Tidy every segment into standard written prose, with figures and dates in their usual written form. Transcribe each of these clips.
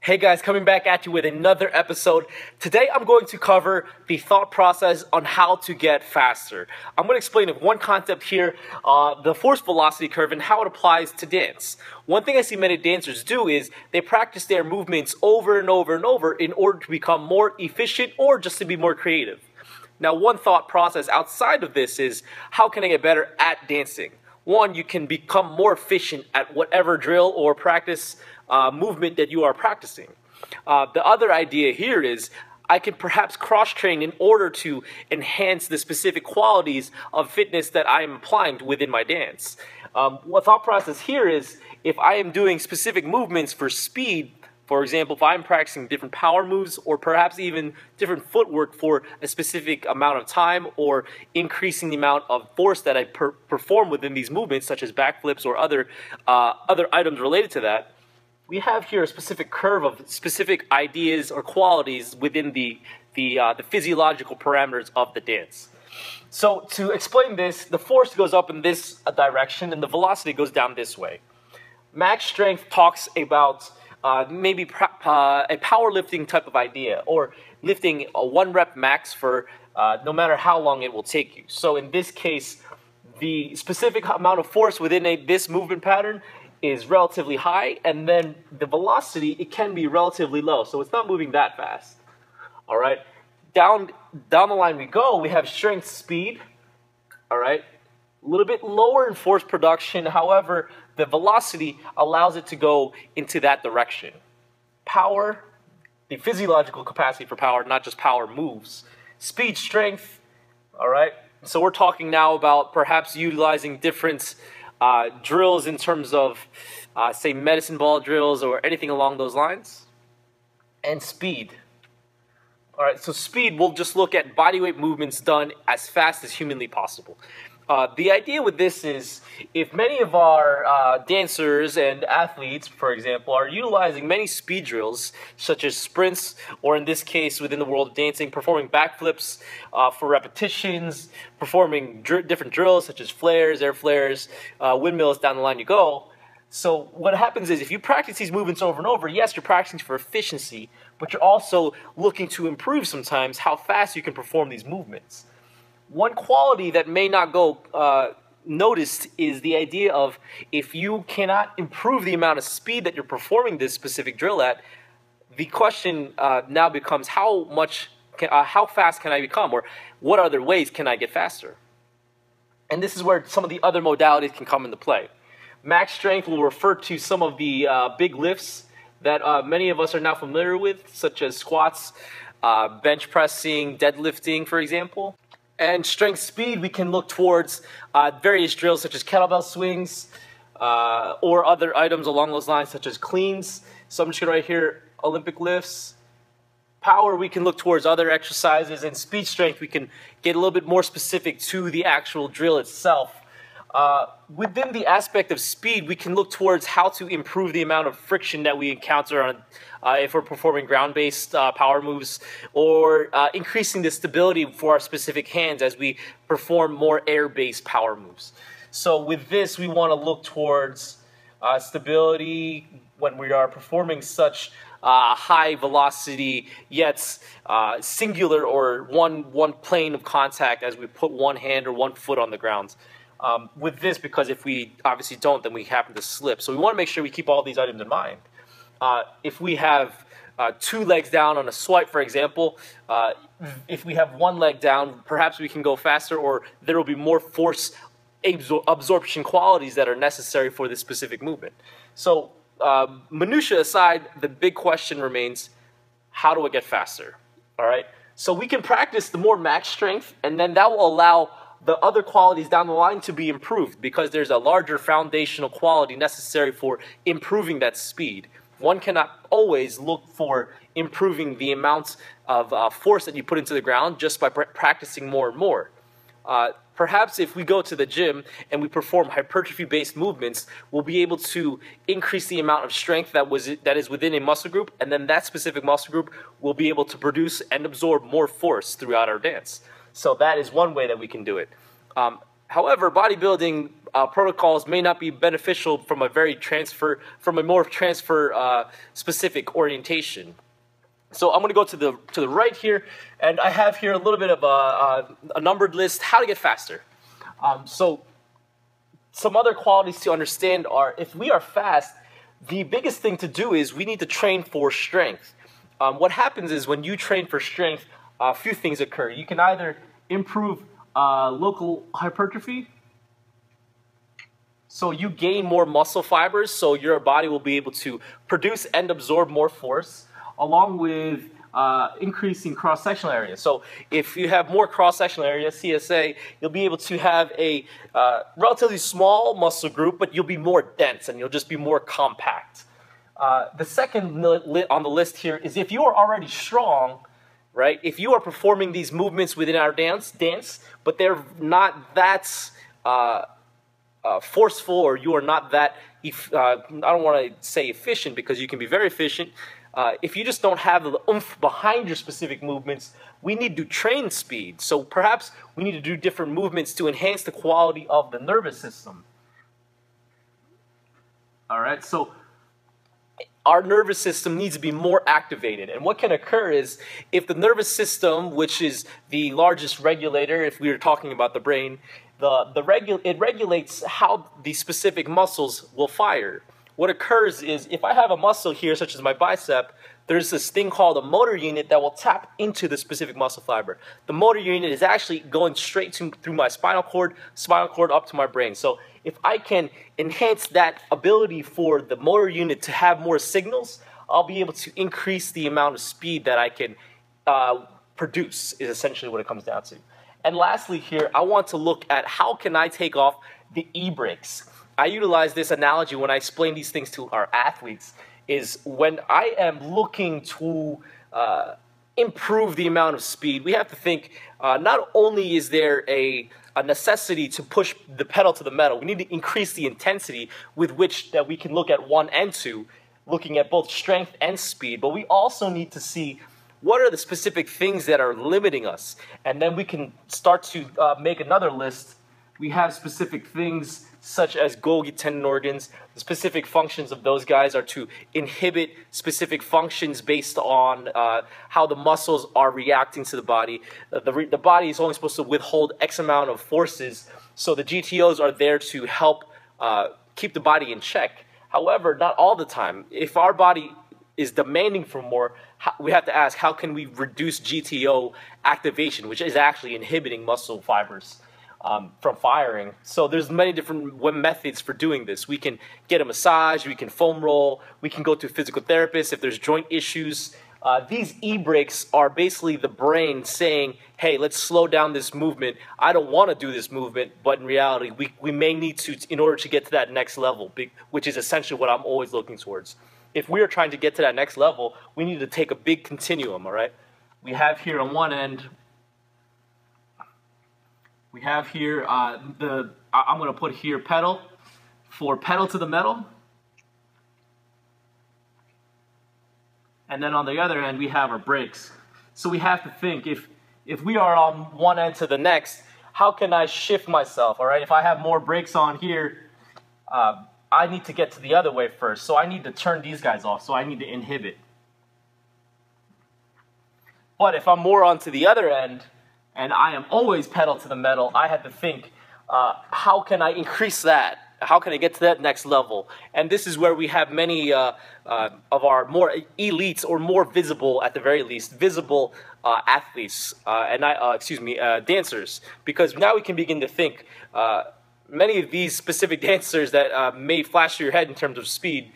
Hey guys, coming back at you with another episode. Today I'm going to cover the thought process on how to get faster. I'm going to explain one concept here, the force velocity curve and how it applies to dance. One thing I see many dancers do is they practice their movements over and over and over in order to become more efficient or just to be more creative. Now, one thought process outside of this is, how can I get better at dancing? One, you can become more efficient at whatever drill or practice movement that you are practicing. The other idea here is, I can perhaps cross-train in order to enhance the specific qualities of fitness that I am applying within my dance. What thought process here is, if I am doing specific movements for speed, for example, if I'm practicing different power moves or perhaps even different footwork for a specific amount of time, or increasing the amount of force that I perform within these movements, such as backflips or other items related to that, we have here a specific curve of specific ideas or qualities within the physiological parameters of the dance. So to explain this, the force goes up in this direction and the velocity goes down this way. Max strength talks about maybe a powerlifting type of idea, or lifting a 1 rep max for no matter how long it will take you. So in this case, the specific amount of force within this movement pattern is relatively high, and then the velocity, it can be relatively low, so it's not moving that fast. All right, down the line we go, we have strength speed. All right, a little bit lower in force production, however, the velocity allows it to go into that direction. Power, the physiological capacity for power, not just power moves. Speed, strength, all right? So we're talking now about perhaps utilizing different drills in terms of, say, medicine ball drills or anything along those lines. And speed. All right, so speed, we'll just look at bodyweight movements done as fast as humanly possible. The idea with this is, if many of our dancers and athletes, for example, are utilizing many speed drills, such as sprints, or in this case, within the world of dancing, performing backflips for repetitions, performing different drills, such as flares, air flares, windmills, down the line you go. So what happens is, if you practice these movements over and over, yes, you're practicing for efficiency, but you're also looking to improve sometimes how fast you can perform these movements. One quality that may not go noticed is the idea of, if you cannot improve the amount of speed that you're performing this specific drill at, the question now becomes, how fast can I become, or what other ways can I get faster? And this is where some of the other modalities can come into play. Max strength will refer to some of the big lifts that many of us are now familiar with, such as squats, bench pressing, deadlifting, for example. And strength speed, we can look towards various drills such as kettlebell swings or other items along those lines, such as cleans. So I'm just going to write here Olympic lifts. Power, we can look towards other exercises. And speed strength, we can get a little bit more specific to the actual drill itself. Within the aspect of speed, we can look towards how to improve the amount of friction that we encounter on if we're performing ground-based power moves, or increasing the stability for our specific hands as we perform more air-based power moves. So with this, we want to look towards stability when we are performing such high velocity, yet singular or one plane of contact as we put one hand or one foot on the ground. With this, because if we obviously don't, then we happen to slip. So we want to make sure we keep all these items in mind. If we have 2 legs down on a swipe, for example, if we have 1 leg down, perhaps we can go faster, or there will be more force absorption qualities that are necessary for this specific movement. So minutia aside, the big question remains, how do I get faster? All right. So we can practice the more max strength, and then that will allow the other qualities down the line to be improved, because there's a larger foundational quality necessary for improving that speed. One cannot always look for improving the amount of force that you put into the ground just by practicing more and more. Perhaps if we go to the gym and we perform hypertrophy-based movements, we'll be able to increase the amount of strength that is within a muscle group, and then that specific muscle group will be able to produce and absorb more force throughout our dance. So that is one way that we can do it. However, bodybuilding protocols may not be beneficial from a more transfer specific orientation. So I'm going to go to the right here, and I have here a little bit of a numbered list how to get faster. So some other qualities to understand are, if we are fast, the biggest thing to do is we need to train for strength. What happens is when you train for strength, a few things occur. You can either improve local hypertrophy, so you gain more muscle fibers, so your body will be able to produce and absorb more force, along with increasing cross-sectional area. So if you have more cross-sectional area, CSA, you'll be able to have a relatively small muscle group, but you'll be more dense and you'll just be more compact. The second on the list here is if you are already strong, right? If you are performing these movements within our dance, but they're not that forceful, or you are not that, I don't want to say efficient, because you can be very efficient. If you just don't have the oomph behind your specific movements, we need to train speed. So perhaps we need to do different movements to enhance the quality of the nervous system. All right, so our nervous system needs to be more activated. And what can occur is, if the nervous system, which is the largest regulator, if we were talking about the brain, it regulates how the specific muscles will fire. What occurs is, if I have a muscle here, such as my bicep, there's this thing called a motor unit that will tap into the specific muscle fiber. The motor unit is actually going straight through my spinal cord up to my brain. So if I can enhance that ability for the motor unit to have more signals, I'll be able to increase the amount of speed that I can produce, is essentially what it comes down to. And lastly here, I want to look at how can I take off the e-brakes. I utilize this analogy when I explain these things to our athletes, is when I am looking to improve the amount of speed, we have to think, not only is there a necessity to push the pedal to the metal, we need to increase the intensity with which that we can look at 1 and 2, looking at both strength and speed, but we also need to see what are the specific things that are limiting us, and then we can start to make another list. We have specific things such as Golgi tendon organs. The specific functions of those guys are to inhibit specific functions based on how the muscles are reacting to the body. The body is only supposed to withhold X amount of forces, so the GTOs are there to help keep the body in check. However, not all the time. If our body is demanding for more, we have to ask, how can we reduce GTO activation, which is actually inhibiting muscle fibers from firing. So there's many different methods for doing this. We can get a massage, we can foam roll, we can go to a physical therapist if there's joint issues. These e-brakes are basically the brain saying, hey, let's slow down this movement. I don't want to do this movement, but in reality, we may need to in order to get to that next level, which is essentially what I'm always looking towards. If we are trying to get to that next level, we need to take a big continuum, all right? We have here on one end, we have here I'm going to put here pedal for pedal to the metal. And then on the other end, we have our brakes. So we have to think, if we are on one end to the next, how can I shift myself, all right? If I have more brakes on here, I need to get to the other way first. So I need to turn these guys off. So I need to inhibit. But if I'm more onto the other end, and I am always pedal to the metal, I have to think, how can I increase that? How can I get to that next level? And this is where we have many of our more elites, or more visible, at the very least, visible athletes, dancers. Because now we can begin to think, many of these specific dancers that may flash through your head in terms of speed,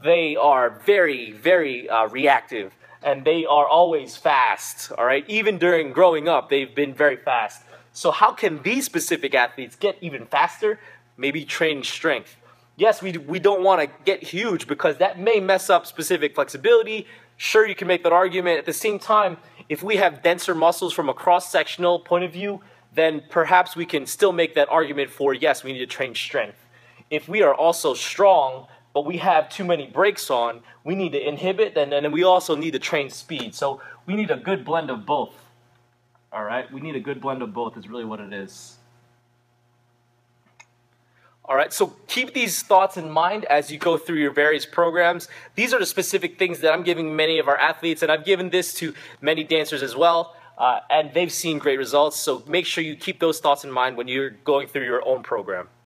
they are very, very reactive. And they are always fast, all right? Even during growing up, they've been very fast. So how can these specific athletes get even faster? Maybe train strength. Yes, we don't want to get huge, because that may mess up specific flexibility. Sure, you can make that argument. At the same time, if we have denser muscles from a cross-sectional point of view, then perhaps we can still make that argument for, yes, we need to train strength. If we are also strong, but we have too many brakes on, we need to inhibit, and then we also need to train speed. So we need a good blend of both. All right, we need a good blend of both is really what it is. All right, so keep these thoughts in mind as you go through your various programs. These are the specific things that I'm giving many of our athletes, and I've given this to many dancers as well, and they've seen great results. So make sure you keep those thoughts in mind when you're going through your own program.